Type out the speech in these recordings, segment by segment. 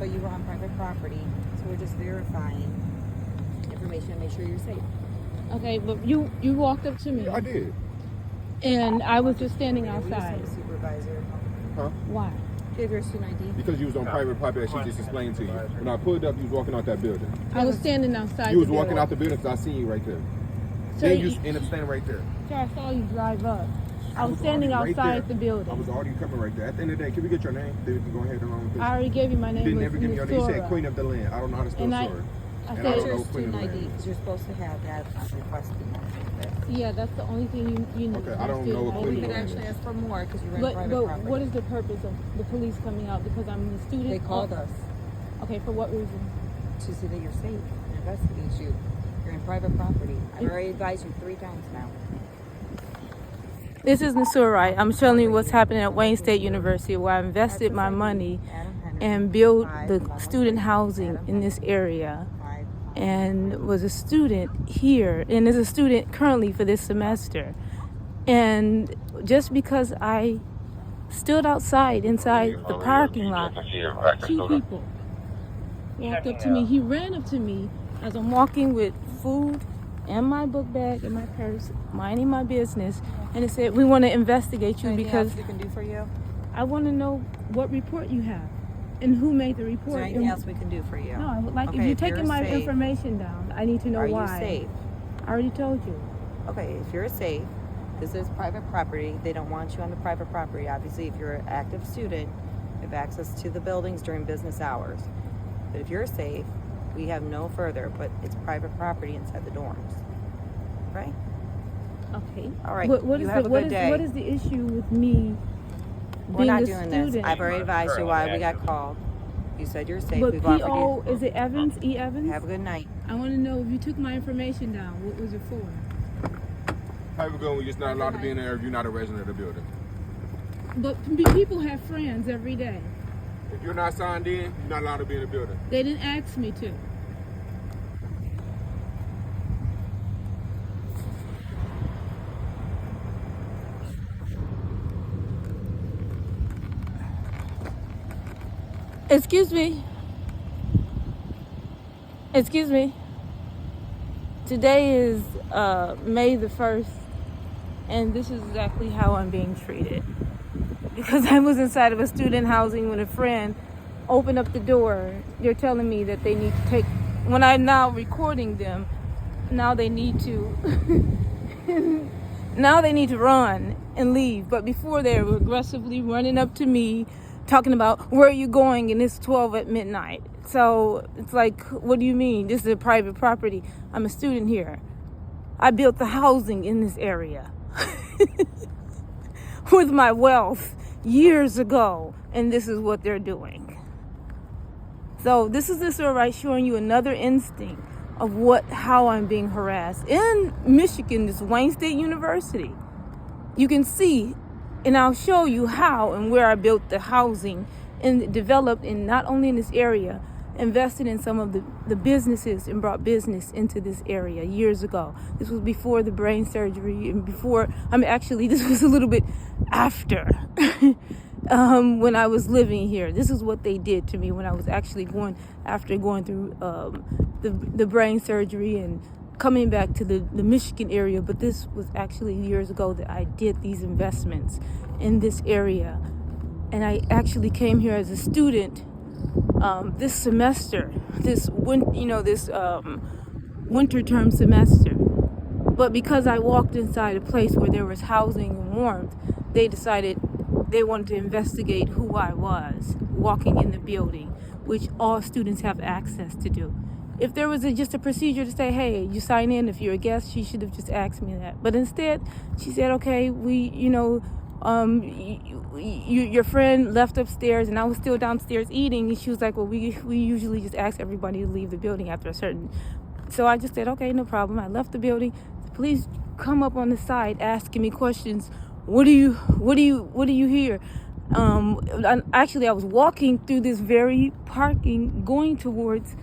but you were on private property, so we're just verifying information to make sure you're safe. Okay, but you walked up to me. I did. And I was just standing outside. We just had a supervisor. Huh? Why? Give your student ID. Because you was on private property that she just explained to you. When I pulled up, you was walking out that building. I was standing outside. You was walking out the building because I seen you right there. So then you ended up standing right there. So I saw you drive up. I was standing right outside there. the building. I was already coming right there. At the end of the day, can we get your name? Then we can go ahead and on. I already gave you my name. You didn't ever give me your name. You said Nisura. Queen of the Land. I don't know how to spell And sword. I And said, What's don't your know Queen of student the ID? Land. Because you're supposed to have that on requesting that. yeah, that's the only thing you need. Okay, I don't know what Well, Queen we of could the Land actually is. ask for more because you're in But private property. what is the purpose of the police coming out? Because I'm a student? They called us Okay, for what reason? to see that you're safe and investigate you. You're in private property. I've already advised you 3 times now. This is Nisura Wright. I'm showing you what's happening at Wayne State University, where I invested my money and built the student housing in this area, and was a student here, and is a student currently for this semester. And just because I stood inside the parking lot, 2 people walked up to me. He ran up to me as I'm walking with food and my book bag and my purse, minding my business, and it said, "We want to investigate you Anything because else we can do for you? I want to know what report you have and who made the Is report." there anything else we can do for you? No, I would like, Okay, if you're if taking you're my safe- information down, I need to know Are why. you safe? I already told you. Okay, if you're safe, this is private property. They don't want you on the private property. Obviously, if you're an active student, you have access to the buildings during business hours. But if you're safe, we have no further, but it's private property inside the dorms. Right? Okay. All right. What You is have the, a what good is day. what is the issue with me We're being not a doing student? this. I've already advised you why we got called. You said you're safe. But We've offered P.O., you. is it Evans? E. Evans? Have a good night. I want to know if you took my information down. What was it for? How we going? We're just not allowed to be in there if you're not a resident of the building. But people have friends every day. If you're not signed in, you're not allowed to be in the building. They didn't ask me to. Excuse me. Excuse me. Today is May the 1st, and this is exactly how I'm being treated. Because I was inside of a student housing with a friend, opened up the door. They're telling me that they need to take, when I'm now recording them, now they need to, now they need to run and leave. But before they were aggressively running up to me, talking about, "Where are you going?" And it's 12 at midnight. So it's like, what do you mean? This is a private property. I'm a student here. I built the housing in this area with my wealth years ago, and this is what they're doing. So this is Nisura Wright showing you another instinct of how I'm being harassed. In Michigan, this Wayne State University, you can see, and I'll show you how and where I built the housing and developed in not only in this area, invested in some of the businesses and brought business into this area years ago. This was before the brain surgery and before, actually this was a little bit after when I was living here. This is what they did to me when I was actually going through the brain surgery and coming back to the Michigan area. But this was actually years ago that I did these investments in this area. And I actually came here as a student this semester, this winter term semester. But because I walked inside a place where there was housing and warmth, they decided they wanted to investigate who I was walking in the building, which all students have access to do. If there was just a procedure to say, "Hey, you sign in if you're a guest," she should have just asked me that. But instead, she said, "Okay, your friend left upstairs," and I was still downstairs eating, and she was like, "Well, we usually just ask everybody to leave the building after a certain." So I just said, "Okay, no problem." I left the building. Police come up on the side asking me questions. What do you hear? Actually, I was walking through this very parking, going towards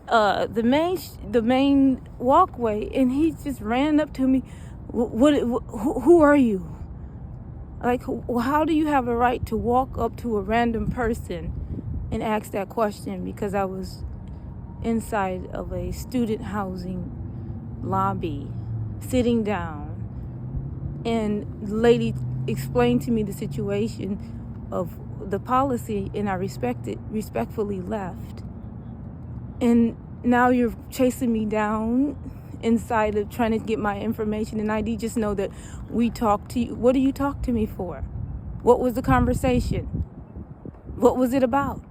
the main walkway, and he just ran up to me. Who are you? Like, how do you have a right to walk up to a random person and asked that question because I was inside of a student housing lobby, sitting down, and the lady explained to me the situation of the policy, and I respectfully left. And now you're chasing me down inside of trying to get my information and ID. Just know that we talked to you. What do you talk to me for? What was the conversation? What was it about?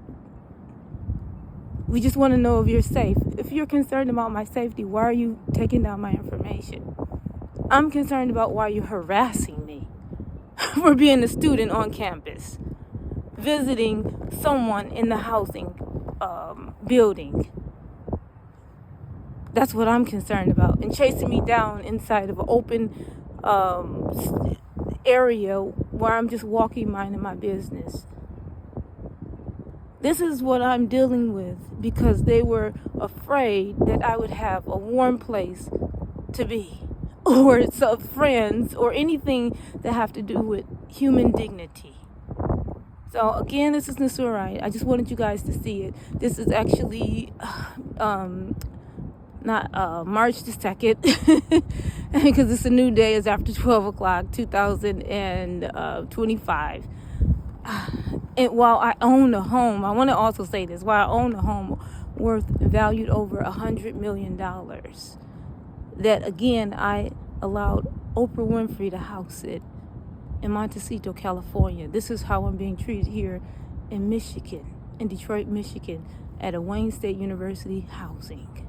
We just want to know if you're safe. If you're concerned about my safety, why are you taking down my information? I'm concerned about why you're harassing me for being a student on campus, visiting someone in the housing building. That's what I'm concerned about. And chasing me down inside of an open area where I'm just walking, minding my business. This is what I'm dealing with because they were afraid that I would have a warm place to be, or some friends, or anything that have to do with human dignity. So again, this is Nisura Wright. I just wanted you guys to see it. This is actually not March the 2nd, because it's a new day. It's after 12 o'clock, 2025. And while I own a home, I want to also say this, while I own a home valued over $100 million, that again, I allowed Oprah Winfrey to house it in Montecito, California. This is how I'm being treated here in Michigan, in Detroit, Michigan, at a Wayne State University housing.